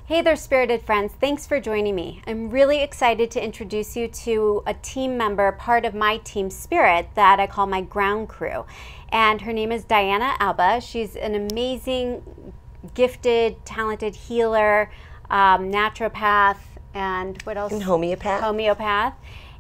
Hey there, spirited friends. Thanks for joining me. I'm really excited to introduce you to a team member, part of my team Spirit, that I call my ground crew. And her name is Diana Alba. She's an amazing, gifted, talented healer, naturopath, and what else? And homeopath. Homeopath.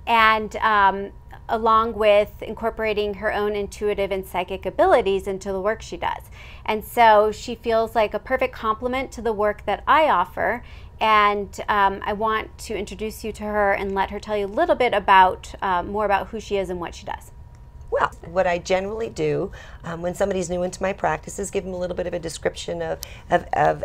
And along with incorporating her own intuitive and psychic abilities into the work she does. And so she feels like a perfect complement to the work that I offer. And I want to introduce you to her and let her tell you a little bit about more about who she is and what she does. Well, what I generally do when somebody's new into my practice is give them a little bit of a description of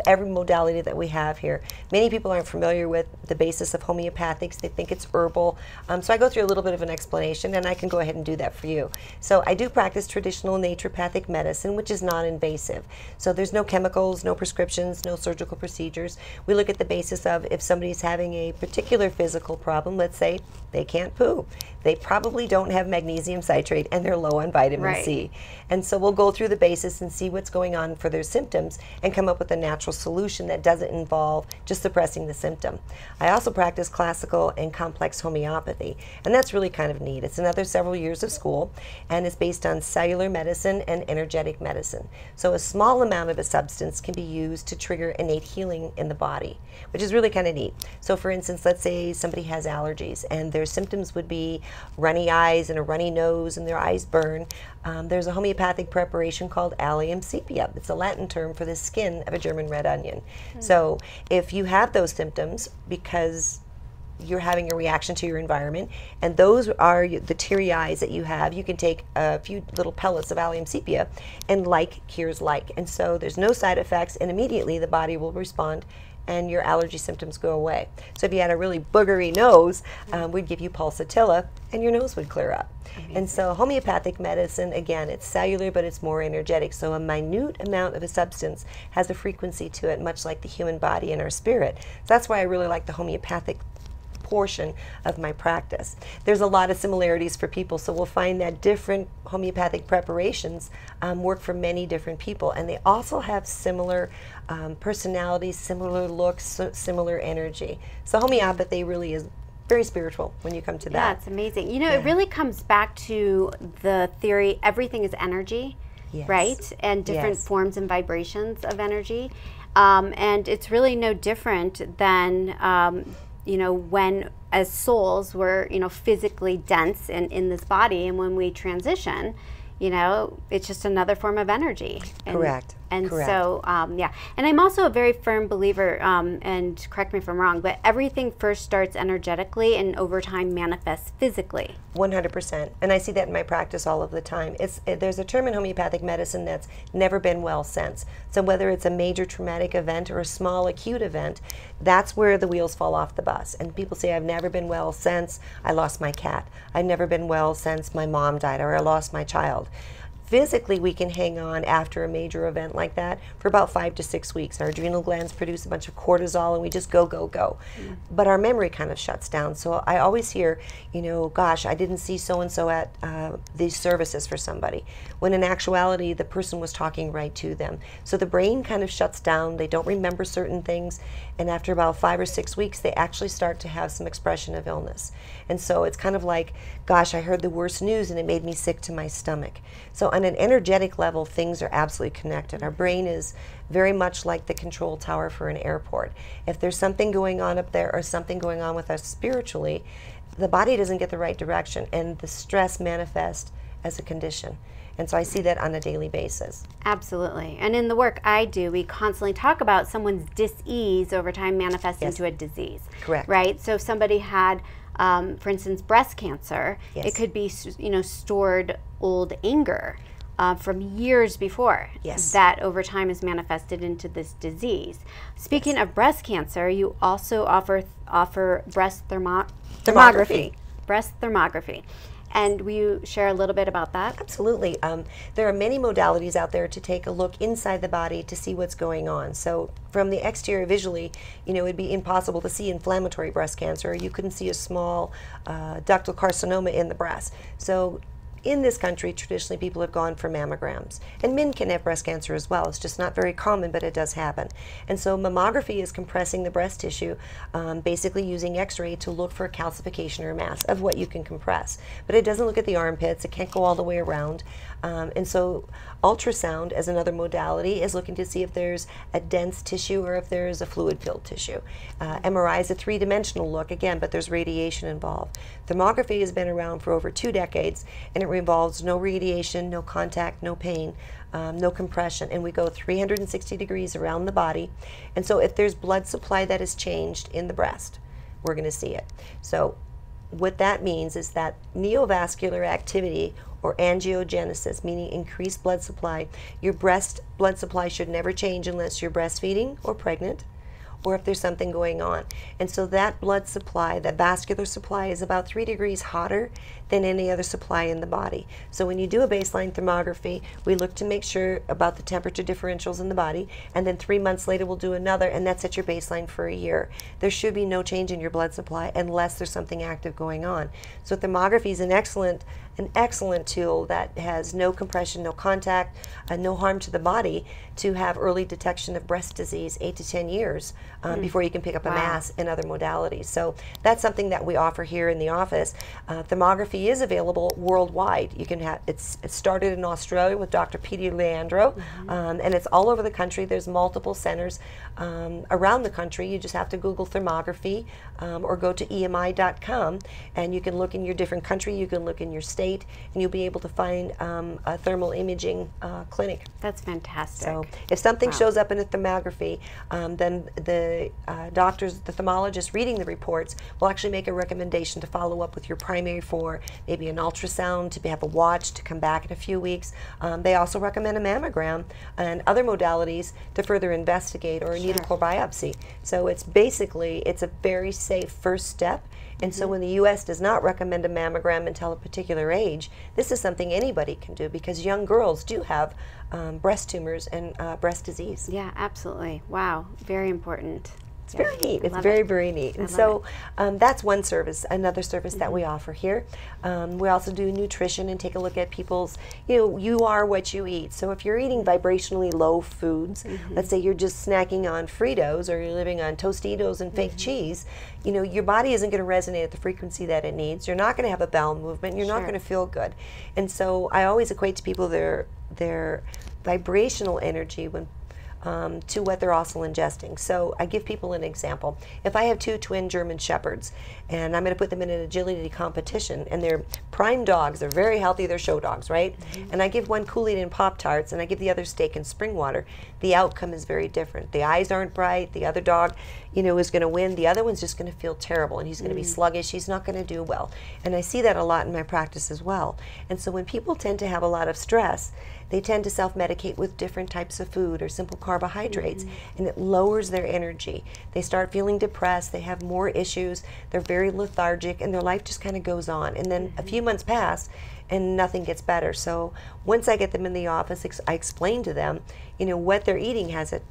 every modality that we have here. Many people aren't familiar with the basis of homeopathics. They think it's herbal. So I go through a little bit of an explanation, and I can go ahead and do that for you. So I do practice traditional naturopathic medicine, which is non-invasive. So there's no chemicals, no prescriptions, no surgical procedures. We look at the basis of if somebody's having a particular physical problem, let's say they can't poo. They probably don't have magnesium citrate and they're low on vitamin C. And so we'll go through the basis and see what's going on for their symptoms and come up with a natural solution that doesn't involve just suppressing the symptom. I also practice classical and complex homeopathy, and that's really kind of neat. It's another several years of school, and it's based on cellular medicine and energetic medicine. So a small amount of a substance can be used to trigger innate healing in the body, which is really kind of neat. So for instance, let's say somebody has allergies and their symptoms would be runny eyes and a runny nose and their eyes burn. There's a homeopathic preparation called allium sepia. It's a Latin term for the skin of a German red onion. So if you have those symptoms because you're having a reaction to your environment, and those are the teary eyes that you have, you can take a few little pellets of allium sepia, and like cures like. And so there's no side effects, and immediately the body will respond and your allergy symptoms go away. So if you had a really boogery nose, we'd give you pulsatilla and your nose would clear up. Amazing. And so homeopathic medicine, again, it's cellular, but it's more energetic. So a minute amount of a substance has a frequency to it, much like the human body and our spirit. So that's why I really like the homeopathic portion of my practice. There's a lot of similarities for people, so we'll find that different homeopathic preparations work for many different people, and they also have similar personalities, similar looks, similar energy. So homeopathy really is very spiritual when you come to that. Yeah, it's amazing. You know, it really comes back to the theory everything is energy, right? And different forms and vibrations of energy. And it's really no different than you know, when as souls we're, you know, physically dense in this body, and when we transition, you know, it's just another form of energy. And, Correct. And so, yeah. And I'm also a very firm believer, and correct me if I'm wrong, but everything first starts energetically and over time manifests physically. 100%. And I see that in my practice all of the time. There's a term in homeopathic medicine that's never been well since. So whether it's a major traumatic event or a small acute event, that's where the wheels fall off the bus. And people say, I've never been well since I lost my cat. I've never been well since my mom died or I lost my child. Physically, we can hang on after a major event like that for about 5 to 6 weeks. Our adrenal glands produce a bunch of cortisol and we just go, go, go. But our memory kind of shuts down. So I always hear, you know, gosh, I didn't see so-and-so at these services for somebody. When in actuality, the person was talking right to them. So the brain kind of shuts down. They don't remember certain things. And after about 5 or 6 weeks, they actually start to have some expression of illness. And so it's kind of like, gosh, I heard the worst news and it made me sick to my stomach. So on an energetic level, things are absolutely connected. Our brain is very much like the control tower for an airport. If there's something going on up there or something going on with us spiritually, the body doesn't get the right direction and the stress manifests as a condition. And so I see that on a daily basis. Absolutely. And in the work I do, we constantly talk about someone's dis-ease over time manifests into a disease. Correct. Right? So if somebody had, for instance, breast cancer, it could be, you know, stored old anger from years before that over time is manifested into this disease. Speaking of breast cancer, you also offer breast thermography. Breast thermography. And will you share a little bit about that? Absolutely. There are many modalities out there to take a look inside the body to see what's going on. So from the exterior visually, you know, it'd be impossible to see inflammatory breast cancer. You couldn't see a small ductal carcinoma in the breast. So in this country, traditionally people have gone for mammograms. And men can have breast cancer as well. It's just not very common, but it does happen. And so mammography is compressing the breast tissue, basically using x-ray to look for a calcification or mass of what you can compress. But it doesn't look at the armpits. It can't go all the way around. And so ultrasound, as another modality, is looking to see if there's a dense tissue or if there's a fluid-filled tissue. MRI is a three-dimensional look, again, but there's radiation involved. Thermography has been around for over 2 decades, and it involves no radiation, no contact, no pain, no compression, and we go 360 degrees around the body. And so if there's blood supply that is changed in the breast, we're going to see it. So what that means is that neovascular activity, or angiogenesis, meaning increased blood supply. Your breast blood supply should never change unless you're breastfeeding or pregnant, or if there's something going on. And so that blood supply, that vascular supply, is about 3 degrees hotter than any other supply in the body. So when you do a baseline thermography, we look to make sure about the temperature differentials in the body, and then 3 months later we'll do another, and that's at your baseline for a year. There should be no change in your blood supply unless there's something active going on. So thermography is an excellent tool that has no compression, no contact, no harm to the body, to have early detection of breast disease 8 to 10 years before you can pick up a mass in other modalities. So that's something that we offer here in the office. Thermography is available worldwide. You can have it started in Australia with Dr. Peter Leandro, and it's all over the country. There's multiple centers around the country. You just have to Google thermography or go to EMI.com, and you can look in your different country. You can look in your state, and you'll be able to find a thermal imaging clinic. That's fantastic. So if something shows up in a thermography, then the doctors, the thermologists reading the reports will actually make a recommendation to follow up with your primary for maybe an ultrasound, to have a watch, to come back in a few weeks. They also recommend a mammogram and other modalities to further investigate, or a needle core biopsy. So it's basically, it's a very safe first step. And so when the U.S. does not recommend a mammogram until a particular age, this is something anybody can do, because young girls do have breast tumors and breast disease. Yeah, absolutely. Wow, very important. It's very neat. It's very, very neat. And so that's one service, another service that we offer here. We also do nutrition and take a look at people's, you are what you eat. So if you're eating vibrationally low foods, let's say you're just snacking on Fritos, or you're living on Tostitos and fake cheese, your body isn't going to resonate at the frequency that it needs. You're not going to have a bowel movement. You're not going to feel good. And so I always equate to people their vibrational energy to what they're also ingesting. So I give people an example. If I have 2 twin German Shepherds, and I'm going to put them in an agility competition, and they're prime dogs, they're very healthy, they're show dogs, right? And I give one Kool-Aid and Pop-Tarts, and I give the other steak and spring water, the outcome is very different. The eyes aren't bright, the other dog, is going to win, the other one's just going to feel terrible, and he's going to be sluggish, he's not going to do well. And I see that a lot in my practice as well. And so when people tend to have a lot of stress, they tend to self-medicate with different types of food or simple carbohydrates, and it lowers their energy. They start feeling depressed, they have more issues, they're very lethargic, and their life just kind of goes on. And then a few months pass, and nothing gets better. So once I get them in the office, I explain to them, what they're eating has a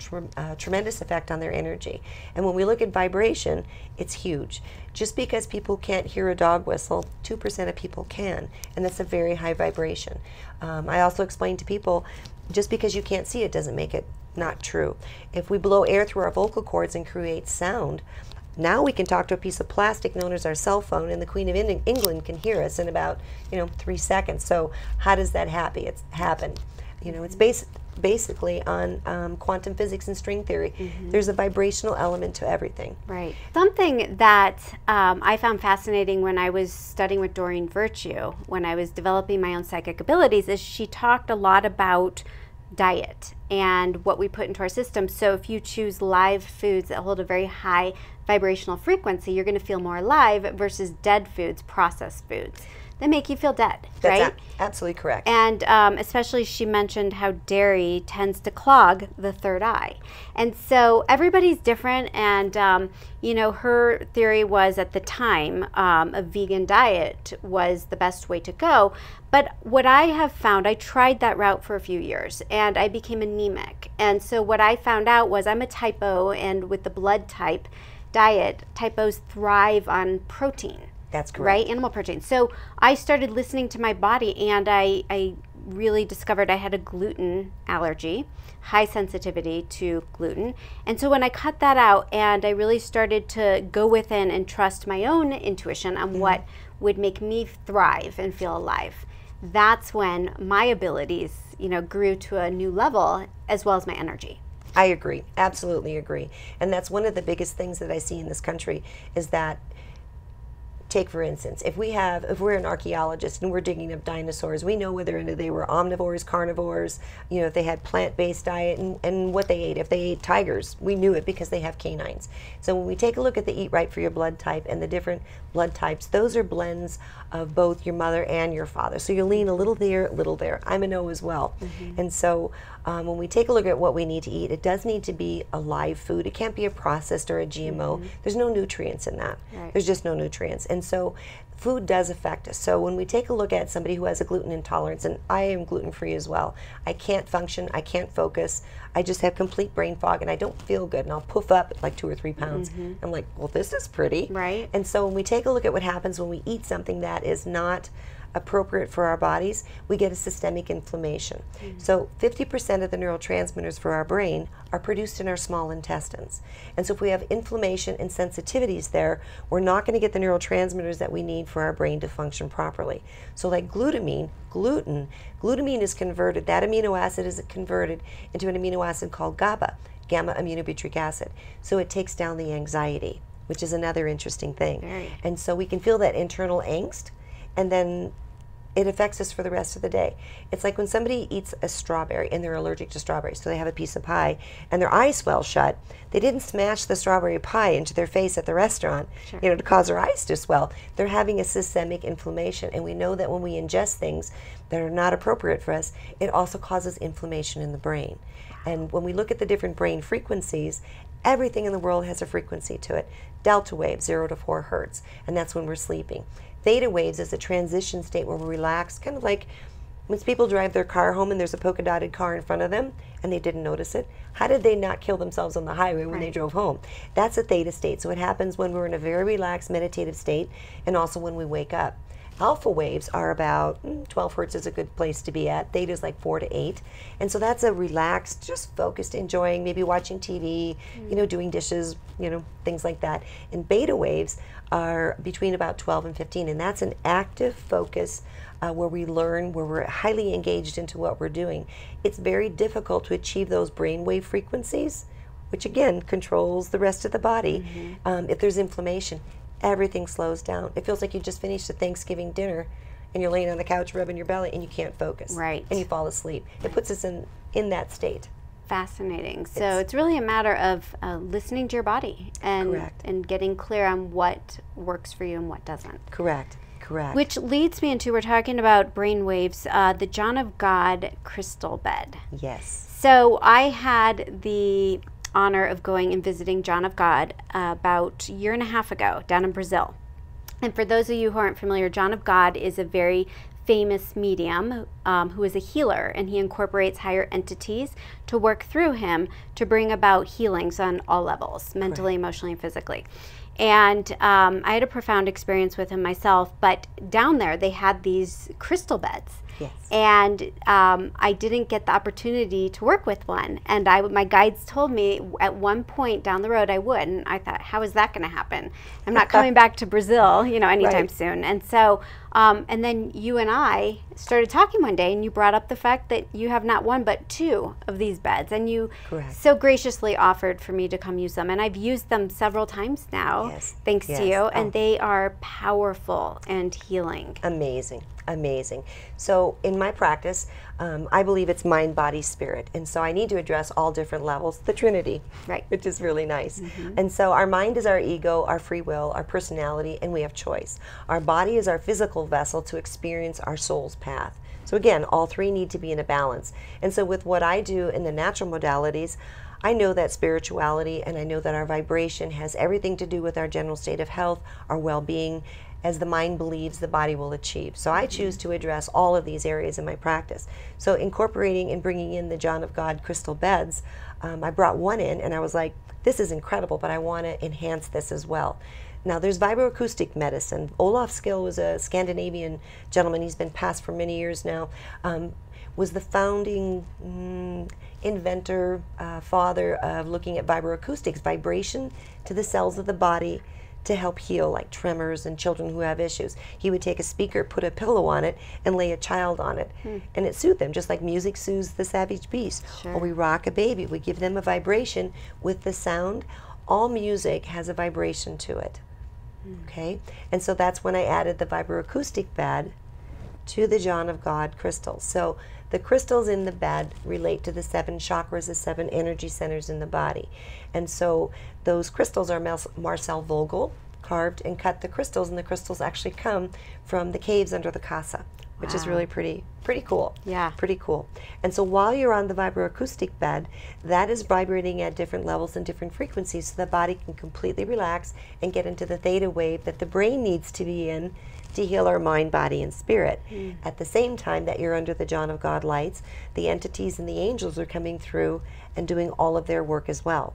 tremendous effect on their energy. And when we look at vibration, it's huge. Just because people can't hear a dog whistle, 2% of people can, and that's a very high vibration. I also explain to people, just because you can't see it doesn't make it not true. If we blow air through our vocal cords and create sound, now we can talk to a piece of plastic known as our cell phone, and the Queen of England can hear us in about 3 seconds. So how does that happen? It's basically on quantum physics and string theory. There's a vibrational element to everything. Right. Something that I found fascinating when I was studying with Doreen Virtue, when I was developing my own psychic abilities, is she talked a lot about diet and what we put into our system. So if you choose live foods that hold a very high vibrational frequency, you're going to feel more alive, versus dead foods, processed foods. They make you feel dead, right? That's absolutely correct. And especially she mentioned how dairy tends to clog the third eye. And so everybody's different, and her theory was, at the time, a vegan diet was the best way to go. But what I have found, I tried that route for a few years, and I became anemic. And so what I found out was, I'm a type O, and with the blood type diet, type O's thrive on protein. That's correct. Right? Animal protein. So I started listening to my body, and I really discovered I had a gluten allergy, high sensitivity to gluten. And so when I cut that out and I really started to go within and trust my own intuition on what would make me thrive and feel alive, that's when my abilities, grew to a new level, as well as my energy. I agree. Absolutely agree. And that's one of the biggest things that I see in this country is that, take for instance, if we're an archaeologist and we're digging up dinosaurs, we know whether they were omnivores, carnivores, if they had plant-based diet and what they ate. If they ate tigers, we knew it because they have canines. So when we take a look at the Eat Right for Your blood type and the different blood types, those are blends of both your mother and your father. So you lean a little there, a little there. I'm an O as well. And so when we take a look at what we need to eat, it does need to be a live food. It can't be a processed or a GMO. There's no nutrients in that. Right. There's just no nutrients. And so food does affect us. So when we take a look at somebody who has a gluten intolerance, and I am gluten-free as well, I can't function, I can't focus, I just have complete brain fog, and I don't feel good, and I'll poof up like 2 or 3 pounds. I'm like, well, this is pretty. Right. And so when we take a look at what happens when we eat something that is not appropriate for our bodies, we get a systemic inflammation. So 50% of the neurotransmitters for our brain are produced in our small intestines. And so if we have inflammation and sensitivities there, we're not going to get the neurotransmitters that we need for our brain to function properly. So like glutamine is converted, that amino acid is converted into an amino acid called GABA, gamma aminobutyric acid. So it takes down the anxiety, which is another interesting thing. Right. And so we can feel that internal angst, and then it affects us for the rest of the day. It's like when somebody eats a strawberry and they're allergic to strawberries, so they have a piece of pie and their eyes swell shut. They didn't smash the strawberry pie into their face at the restaurant, to cause their eyes to swell. They're having a systemic inflammation, and we know that when we ingest things that are not appropriate for us, it also causes inflammation in the brain. And when we look at the different brain frequencies, everything in the world has a frequency to it. Delta waves, 0 to 4 hertz, and that's when we're sleeping. Theta waves is a transition state where we relax, kind of like when people drive their car home and there's a polka dotted car in front of them and they didn't notice it. How did they not kill themselves on the highway when they drove home? That's a theta state. So it happens when we're in a very relaxed meditative state, and also when we wake up. Alpha waves are about 12 hertz is a good place to be at. Theta is like 4 to 8. And so that's a relaxed, just focused, enjoying, maybe watching TV, doing dishes, things like that. And beta waves are between about 12 and 15. And that's an active focus where we learn, where we're highly engaged into what we're doing. It's very difficult to achieve those brainwave frequencies, which again controls the rest of the body. If there's inflammation, everything slows down. It feels like you just finished a Thanksgiving dinner and you're laying on the couch rubbing your belly and you can't focus. Right. And you fall asleep. It puts us in that state. Fascinating. So it's really a matter of listening to your body and getting clear on what works for you and what doesn't. Correct. Which leads me into, we're talking about brain waves, the John of God crystal bed. Yes. So I had the honor of going and visiting John of God about a year and a half ago down in Brazil. And for those of you who aren't familiar, John of God is a very famous medium who is a healer, and he incorporates higher entities to work through him to bring about healings on all levels, mentally, emotionally, and physically. And I had a profound experience with him myself, but down there they had these crystal beds. Yes. And I didn't get the opportunity to work with one. And my guides told me at one point down the road I would. And I thought, how is that going to happen? I'm not coming back to Brazil, anytime soon. And so, and then you and I started talking one day, and you brought up the fact that you have not one but 2 of these beds. And you so graciously offered for me to come use them. And I've used them several times now, thanks to you. And they are powerful and healing. Amazing. So in my practice, I believe it's mind, body, spirit. And so I need to address all different levels, the Trinity, which is really nice. And so our mind is our ego, our free will, our personality, and we have choice. Our body is our physical vessel to experience our soul's path. So again, all 3 need to be in a balance. And so with what I do in the natural modalities, I know that spirituality and I know that our vibration has everything to do with our general state of health, our well-being. As the mind believes, the body will achieve. So I choose to address all of these areas in my practice. So incorporating and bringing in the John of God crystal beds, I brought one in and I was like, this is incredible, but I want to enhance this as well. Now, there's vibroacoustic medicine. Olaf Skill was a Scandinavian gentleman. He's been passed for many years now. Was the founding inventor, father of looking at vibroacoustics, vibration to the cells of the body to help heal, like tremors and children who have issues. He would take a speaker, put a pillow on it, and lay a child on it, and it soothed them, just like music soothes the savage beast. Sure. Or we rock a baby, we give them a vibration with the sound. All music has a vibration to it. Okay, and so that's when I added the vibroacoustic bed to the John of God crystals. So the crystals in the bed relate to the 7 chakras, the 7 energy centers in the body. And so those crystals are Marcel Vogel carved and cut the crystals, and the crystals actually come from the caves under the casa, which is really pretty cool. Yeah. Pretty cool. And so while you're on the vibroacoustic bed, that is vibrating at different levels and different frequencies, so the body can completely relax and get into the theta wave that the brain needs to be in to heal our mind, body, and spirit. At the same time that you're under the John of God lights, the entities and the angels are coming through and doing all of their work as well.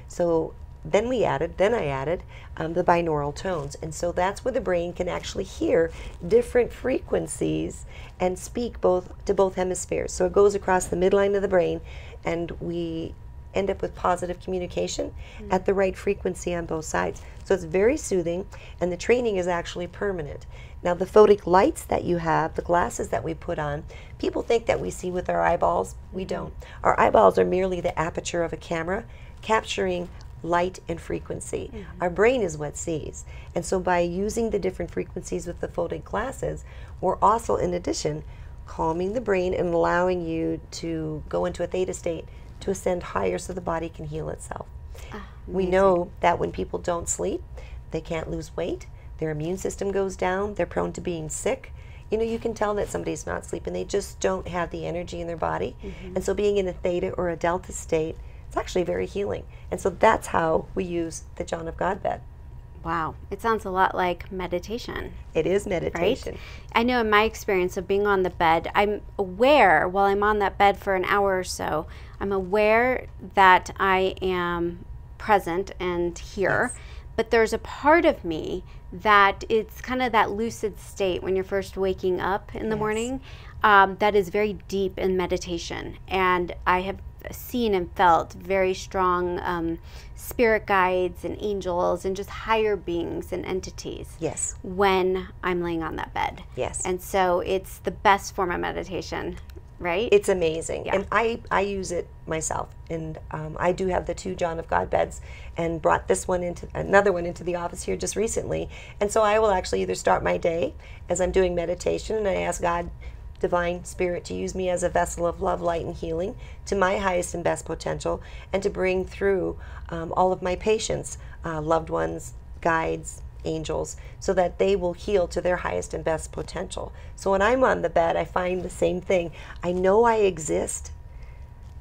So then I added the binaural tones. And so that's where the brain can actually hear different frequencies and speak to both hemispheres. So it goes across the midline of the brain, and we end up with positive communication at the right frequency on both sides. So it's very soothing, and the training is actually permanent. Now, the photic lights that you have, the glasses that we put on, people think that we see with our eyeballs. We don't. Our eyeballs are merely the aperture of a camera capturing light and frequency. Our brain is what sees. And so by using the different frequencies with the photic glasses, we're also, in addition, calming the brain and allowing you to go into a theta state to ascend higher so the body can heal itself. We know that when people don't sleep, they can't lose weight, their immune system goes down, they're prone to being sick. You know, you can tell that somebody's not sleeping. They just don't have the energy in their body. And so being in a theta or a delta state, it's actually very healing. And so that's how we use the John of God bed. Wow. It sounds a lot like meditation. It is meditation. Right? I know in my experience of being on the bed, I'm aware while I'm on that bed for an hour or so, I'm aware that I am present and here. Yes. But there's a part of me that it's kind of that lucid state when you're first waking up in the morning that is very deep in meditation. And I have seen and felt very strong spirit guides and angels and just higher beings and entities. Yes. When I'm laying on that bed. Yes. And so it's the best form of meditation, right? It's amazing. Yeah. And I use it myself. And I do have the 2 John of God beds, and brought another one into the office here just recently. And so I will actually either start my day as I'm doing meditation, and I ask God, Divine Spirit, to use me as a vessel of love, light, and healing to my highest and best potential, and to bring through all of my patients, loved ones, guides, angels, so that they will heal to their highest and best potential. So when I'm on the bed, I find the same thing. I know I exist,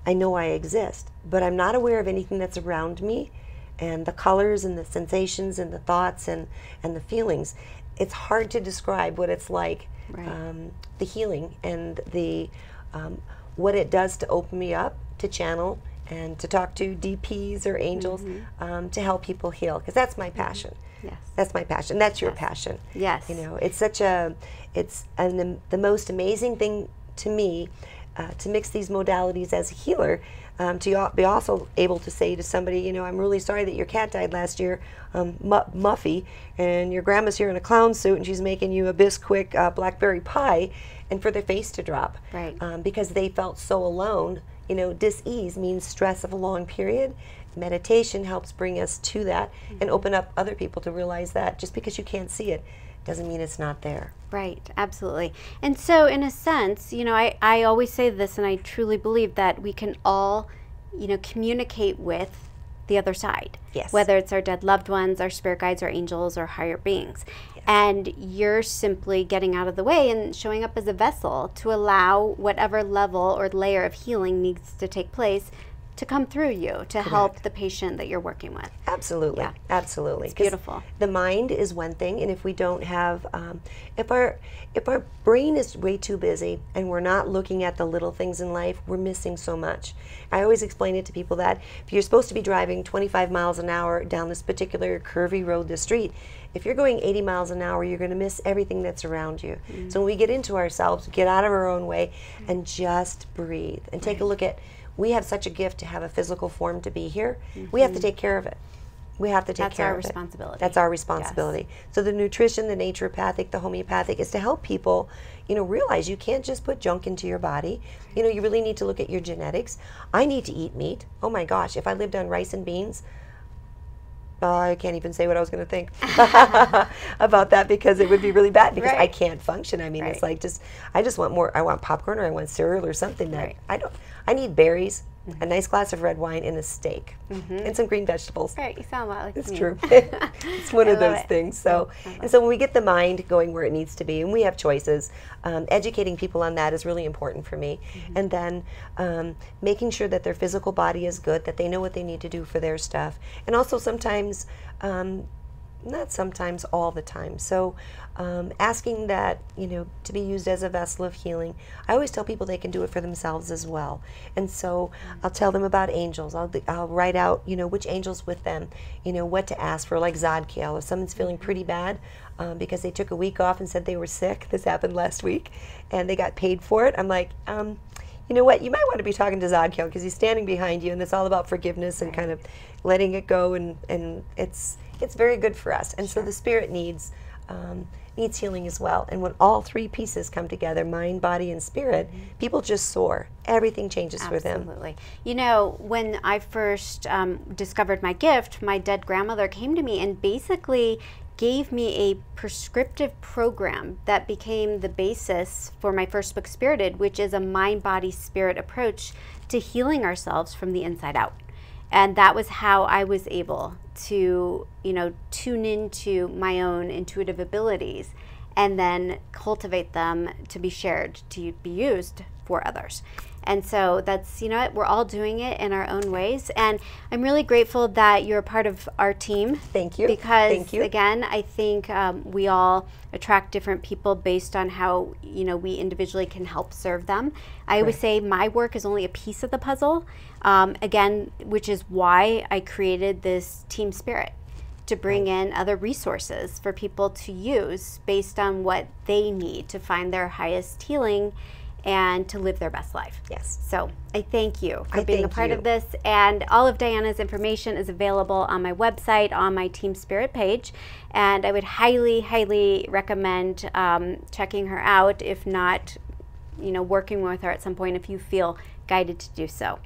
but I'm not aware of anything that's around me, and the colors and the sensations and the thoughts and the feelings. It's hard to describe what it's like. Right. The healing and the what it does to open me up to channel and to talk to DPs or angels to help people heal, because that's my passion. Yes, that's my passion. That's your passion. Yes, you know, it's such the most amazing thing to me to mix these modalities as a healer. To be also able to say to somebody, you know, I'm really sorry that your cat died last year, Muffy, and your grandma's here in a clown suit and she's making you a Bisquick blackberry pie, and for their face to drop. Right. Because they felt so alone. You know, dis-ease means stress of a long period. Meditation helps bring us to that and open up other people to realize that just because you can't see it doesn't mean it's not there. Right, absolutely. And so in a sense, you know, I always say this, and I truly believe that we can all, you know, communicate with the other side. Yes. Whether it's our dead loved ones, our spirit guides, our angels, or higher beings. Yes. And you're simply getting out of the way and showing up as a vessel to allow whatever level or layer of healing needs to take place to come through you to help the patient that you're working with. Absolutely, Yeah. absolutely. It's beautiful. The mind is one thing, and if we don't have, if our brain is way too busy and we're not looking at the little things in life, we're missing so much. I always explain it to people that if you're supposed to be driving 25 miles an hour down this particular curvy road, the street, if you're going 80 miles an hour, you're going to miss everything that's around you. So when we get into ourselves, get out of our own way, and just breathe and take a look at. We have such a gift to have a physical form to be here. We have to take care of it. We have to take care of it. That's our responsibility. That's our responsibility. Yes. So the nutrition, the naturopathic, the homeopathic is to help people, realize you can't just put junk into your body. You really need to look at your genetics. I need to eat meat. Oh my gosh, if I lived on rice and beans, I can't even say what I was going to think about that, because it would be really bad, because I can't function. I mean, it's like I just want more. I want popcorn, or I want cereal or something that I need berries, a nice glass of red wine, and a steak, and some green vegetables. Right, you sound a lot like me. It's true. It's one of those things. So, and so when we get the mind going where it needs to be, and we have choices, educating people on that is really important for me. And then making sure that their physical body is good, that they know what they need to do for their stuff, and also sometimes, not sometimes, all the time. So asking that, to be used as a vessel of healing. I always tell people they can do it for themselves as well. And so I'll tell them about angels. I'll write out, which angels with them, what to ask for, like Zodkiel. If someone's feeling pretty bad because they took a week off and said they were sick, this happened last week, and they got paid for it, I'm like, you know what, you might want to be talking to Zodkiel, because he's standing behind you, and it's all about forgiveness and kind of letting it go, and it's very good for us. And so the spirit needs healing as well. And when all three pieces come together, mind, body, and spirit, people just soar. Everything changes for them. Absolutely. When I first discovered my gift, my dead grandmother came to me and basically gave me a prescriptive program that became the basis for my first book, Spirited, which is a mind, body, spirit approach to healing ourselves from the inside out. And that was how I was able to, tune into my own intuitive abilities and then cultivate them to be shared, to be used for others. And so that's, we're all doing it in our own ways. And I'm really grateful that you're a part of our team. Thank you. Because, again, I think we all attract different people based on how, we individually can help serve them. I always say my work is only a piece of the puzzle, again, which is why I created this team spirit, to bring in other resources for people to use based on what they need to find their highest healing and to live their best life. Yes. So I thank you for being a part of this. And all of Diana's information is available on my website, on my Team Spirit page. And I would highly, highly recommend checking her out, if not, working with her at some point if you feel guided to do so.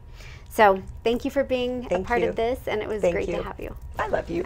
So thank you for being a part of this, and it was great to have you. I love you.